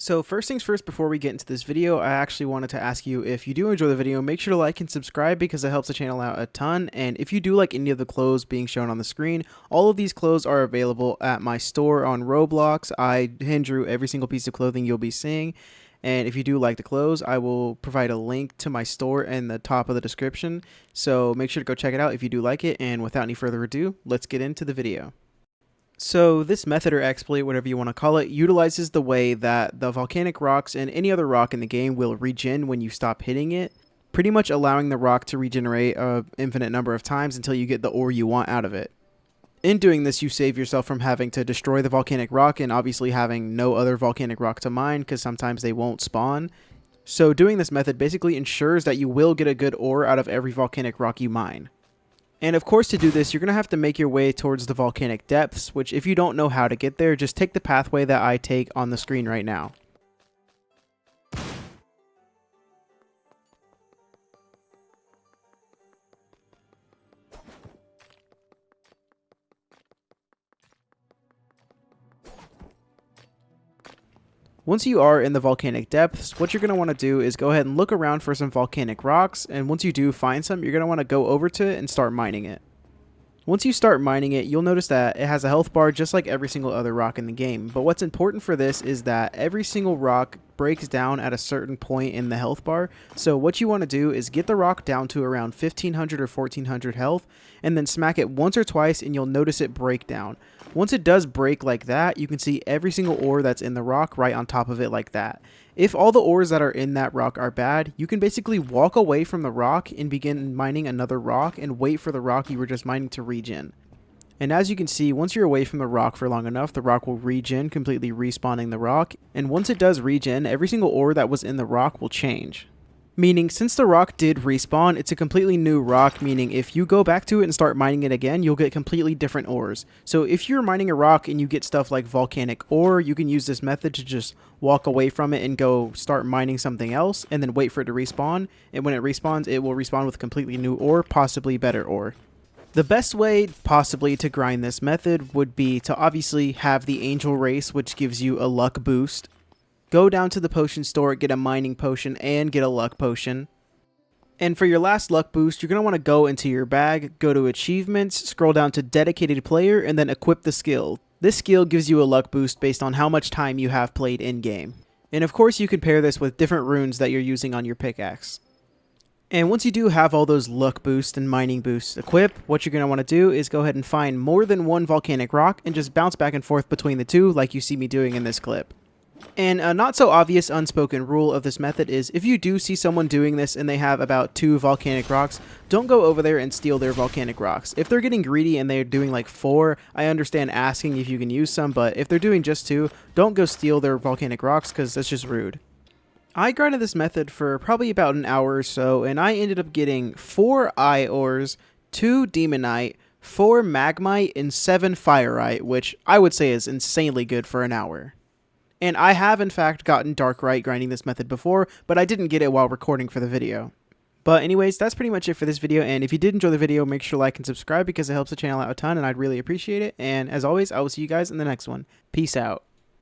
So first things first, before we get into this video, I actually wanted to ask you, if you do enjoy the video, make sure to like and subscribe because it helps the channel out a ton. And if you do like any of the clothes being shown on the screen, all of these clothes are available at my store on Roblox. I hand drew every single piece of clothing you'll be seeing. And if you do like the clothes, I will provide a link to my store in the top of the description. So make sure to go check it out if you do like it. And without any further ado, let's get into the video. So this method or exploit, whatever you want to call it, utilizes the way that the volcanic rocks and any other rock in the game will regen when you stop hitting it, pretty much allowing the rock to regenerate an infinite number of times until you get the ore you want out of it. In doing this, you save yourself from having to destroy the volcanic rock and obviously having no other volcanic rock to mine because sometimes they won't spawn. So doing this method basically ensures that you will get a good ore out of every volcanic rock you mine. And of course, to do this, you're going to have to make your way towards the volcanic depths, which if you don't know how to get there, just take the pathway that I take on the screen right now. Once you are in the volcanic depths, what you're going to want to do is go ahead and look around for some volcanic rocks, and once you do find some, you're going to want to go over to it and start mining it. Once you start mining it, you'll notice that it has a health bar just like every single other rock in the game. But what's important for this is that every single rock breaks down at a certain point in the health bar. So what you want to do is get the rock down to around 1500 or 1400 health and then smack it once or twice and you'll notice it break down. Once it does break like that, you can see every single ore that's in the rock right on top of it like that. If all the ores that are in that rock are bad, you can basically walk away from the rock and begin mining another rock and wait for the rock you were just mining to regen. And as you can see, once you're away from the rock for long enough, the rock will regen, completely respawning the rock. And once it does regen, every single ore that was in the rock will change. Meaning, since the rock did respawn, it's a completely new rock, meaning if you go back to it and start mining it again, you'll get completely different ores. So if you're mining a rock and you get stuff like volcanic ore, you can use this method to just walk away from it and go start mining something else, and then wait for it to respawn. And when it respawns, it will respawn with completely new ore, possibly better ore. The best way possibly to grind this method would be to obviously have the angel race, which gives you a luck boost. Go down to the potion store, get a mining potion, and get a luck potion. And for your last luck boost, you're going to want to go into your bag, go to achievements, scroll down to dedicated player, and then equip the skill. This skill gives you a luck boost based on how much time you have played in-game. And of course you can pair this with different runes that you're using on your pickaxe. And once you do have all those luck boosts and mining boosts equipped, what you're going to want to do is go ahead and find more than one volcanic rock and just bounce back and forth between the two like you see me doing in this clip. And a not so obvious unspoken rule of this method is if you do see someone doing this and they have about 2 volcanic rocks, don't go over there and steal their volcanic rocks. If they're getting greedy and they're doing like 4, I understand asking if you can use some, but if they're doing just 2, don't go steal their volcanic rocks because that's just rude. I grinded this method for probably about an hour or so, and I ended up getting 4 eye ores, 2 Demonite, 4 Magmaite, and 7 Fireite, which I would say is insanely good for an hour. And I have in fact gotten Darkryte grinding this method before, but I didn't get it while recording for the video. But anyways, that's pretty much it for this video, and if you did enjoy the video, make sure to like and subscribe because it helps the channel out a ton and I'd really appreciate it. And as always, I will see you guys in the next one. Peace out.